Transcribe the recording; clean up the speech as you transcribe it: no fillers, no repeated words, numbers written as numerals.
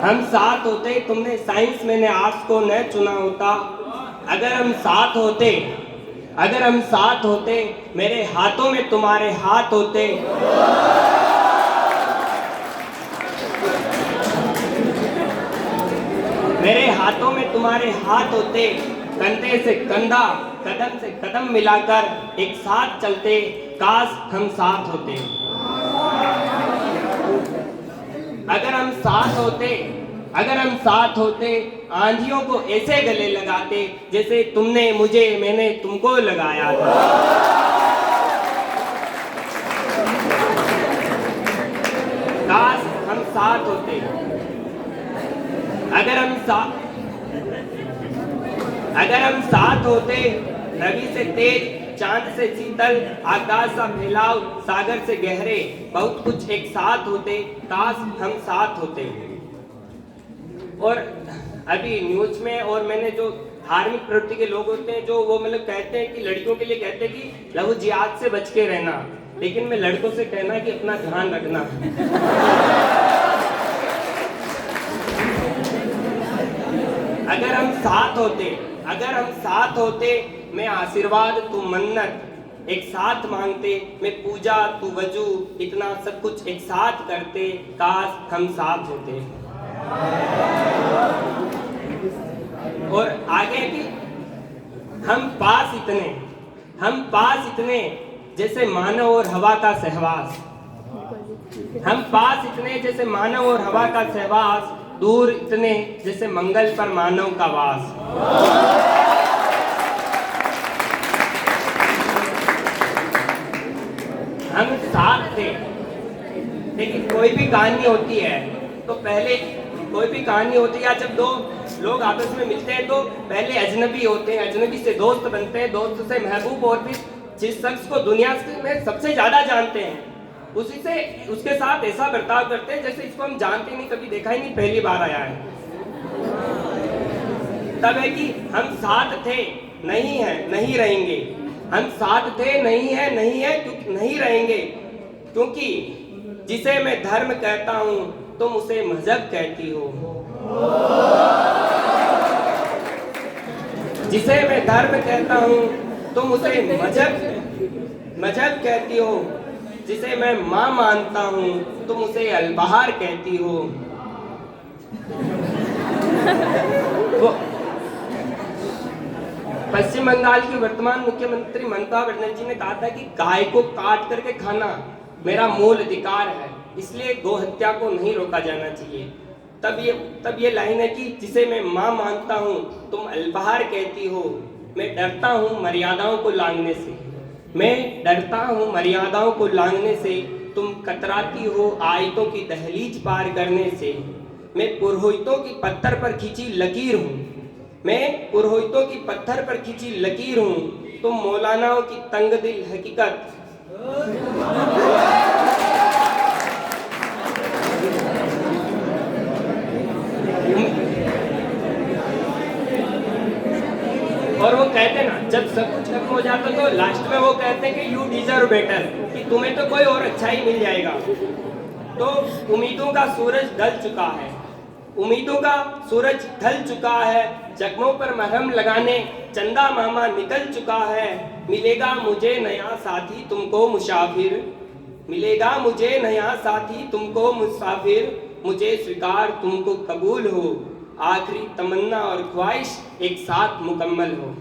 हम साथ होते, तुमने साइंस मैंने आर्ट्स को न चुना होता। अगर हम साथ होते, अगर हम साथ होते, मेरे हाथों में तुम्हारे हाथ होते। मेरे हाथों में तुम्हारे हाथ होते, कंधे से कंधा, कदम से कदम मिलाकर एक साथ चलते, काश हम साथ होते। अगर हम साथ होते, अगर हम साथ होते, आंधियों को ऐसे गले लगाते जैसे तुमने मुझे, मैंने तुमको लगाया था। काश हम साथ होते। अगर हम साथ होते, रवि से तेज, चांद से शीतल, आकाश सा फैलाव, सागर से गहरे, बहुत कुछ एक साथ होते, काश हम साथ होते। और अभी न्यूज में, और मैंने जो धार्मिक प्रवृत्ति के लोग होते हैं जो वो मतलब कहते हैं कि लड़कियों के लिए कहते हैं कि लहू जिहाद से बच के रहना, लेकिन मैं लड़कों से कहना कि अपना ध्यान रखना। अगर हम साथ होते, अगर हम साथ होते, मैं आशीर्वाद तू मन्नत, एक साथ मांगते, मैं पूजा तू वजू, इतना सब कुछ एक साथ करते, काश हम साथ होते। और आगे कि हम पास इतने जैसे मानव और हवा का सहवास, हम पास इतने जैसे मानव और हवा का सहवास, दूर इतने जैसे मंगल पर मानव का वास। हम साथ थे, लेकिन कोई भी कहानी होती है तो पहले, कोई भी कहानी होती है जब दो लोग आपस में मिलते हैं तो पहले अजनबी होते हैं, अजनबी से दोस्त बनते हैं, दोस्त से महबूब, और फिर जिस शख्स को दुनिया में सबसे ज्यादा जानते हैं उसी से, उसके साथ ऐसा बर्ताव करते हैं जैसे इसको हम जानते नहीं, कभी देखा ही नहीं, पहली बार आया है। तब है कि हम साथ थे, नहीं है, नहीं रहेंगे। हम साथ थे, नहीं है, नहीं है, क्योंकि नहीं रहेंगे, क्योंकि जिसे मैं धर्म कहता हूं तुम उसे मजहब कहती हो। जिसे मैं धर्म कहता हूं तुम उसे मजहब कहती हो। जिसे मैं माँ मानता हूँ तुम उसे अलबहार कहती हो। पश्चिम बंगाल की वर्तमान मुख्यमंत्री ममता बनर्जी ने कहा था कि गाय को काट करके खाना मेरा मूल अधिकार है, इसलिए गौ हत्या को नहीं रोका जाना चाहिए। तब ये लाइन है कि जिसे मैं माँ मानता हूँ तुम अलबहार कहती हो। मैं डरता हूँ मर्यादाओं को लांघने से, मैं डरता हूँ मर्यादाओं को लांघने से, तुम कतराती हो आयतों की दहलीज पार करने से। मैं पुरोहितों की पत्थर पर खींची लकीर हूँ, मैं पुरोहितों की पत्थर पर खींची लकीर हूँ, तुम मौलानाओं की तंग दिल हकीकत। और वो कहते ना, जब सब कुछ खत्म हो जाता तो लास्ट में वो कहते हैं कि यू डिजर्व बेटर, कि तुम्हें तो कोई और अच्छा ही मिल जाएगा। तो उम्मीदों का सूरज ढल चुका है, उम्मीदों का सूरज ढल चुका है, जख्मों पर मरहम लगाने चंदा मामा निकल चुका है। मिलेगा मुझे नया साथी तुमको मुसाफिर, मिलेगा मुझे नया साथी तुमको मुसाफिर, मुझे स्वीकार तुमको कबूल हो, आखिरी तमन्ना और ख्वाहिश एक साथ मुकम्मल हो।